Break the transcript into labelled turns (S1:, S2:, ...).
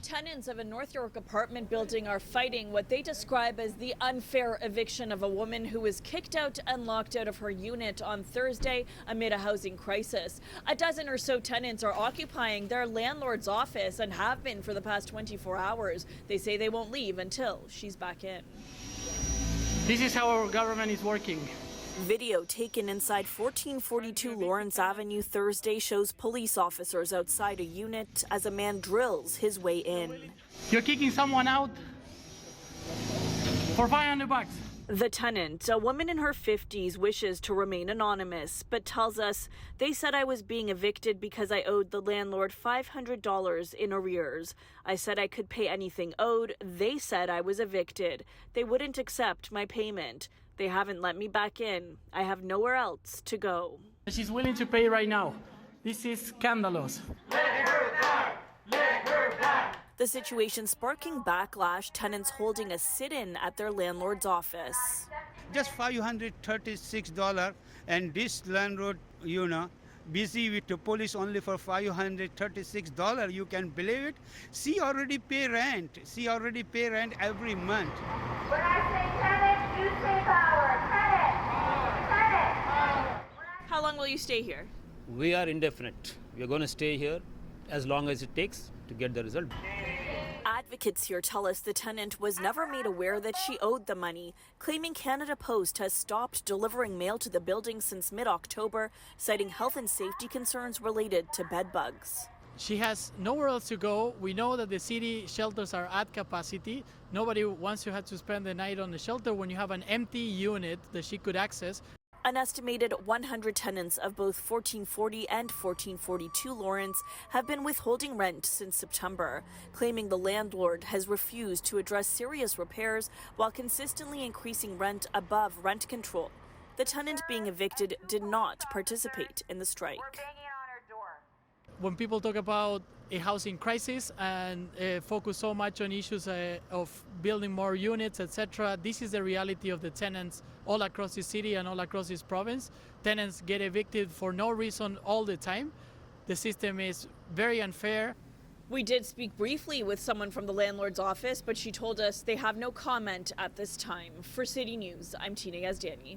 S1: Tenants of a North York apartment building are fighting what they describe as the unfair eviction of a woman who was kicked out and locked out of her unit on Thursday amid a housing crisis. A dozen or so tenants are occupying their landlord's office and have been for the past 24 hours. They say they won't leave until she's back in.
S2: This is how our government is working.
S1: Video taken inside 1442 Lawrence Avenue Thursday shows police officers outside a unit as a man drills his way in.
S2: You're kicking someone out for $500.
S1: The tenant, a woman in her 50s, wishes to remain anonymous, but tells us they said I was being evicted because I owed the landlord $500 in arrears. I said I could pay anything owed. They said I was evicted. They wouldn't accept my payment. They haven't let me back in. I have nowhere else to go.
S2: She's willing to pay right now. This is scandalous.
S3: Let her back! Let her back!
S1: The situation sparking backlash, tenants holding a sit-in at their landlord's office.
S4: Just $536, and this landlord, busy with the police only for $536. You can believe it? She already pay rent. She already pay rent every month.
S3: When I say tenant, you say power. Tenant!
S1: How long will you stay here?
S5: We are indefinite. We are going to stay here as long as it takes to get the result.
S1: Advocates here tell us the tenant was never made aware that she owed the money, claiming Canada Post has stopped delivering mail to the building since mid-October, citing health and safety concerns related to bed bugs.
S2: She has nowhere else to go. We know that the city shelters are at capacity. Nobody wants to have to spend the night on the shelter when you have an empty unit that she could access.
S1: An estimated 100 tenants of both 1440 and 1442 Lawrence have been withholding rent since September, claiming the landlord has refused to address serious repairs while consistently increasing rent above rent control. The tenant being evicted did not participate in the strike.
S2: When people talk about a housing crisis and focus so much on issues of building more units, etc., this is the reality of the tenants all across the city and all across this province. Tenants get evicted for no reason all the time. The system is very unfair.
S1: We did speak briefly with someone from the landlord's office, but she told us they have no comment at this time. For City News, I'm Tina Yazdani.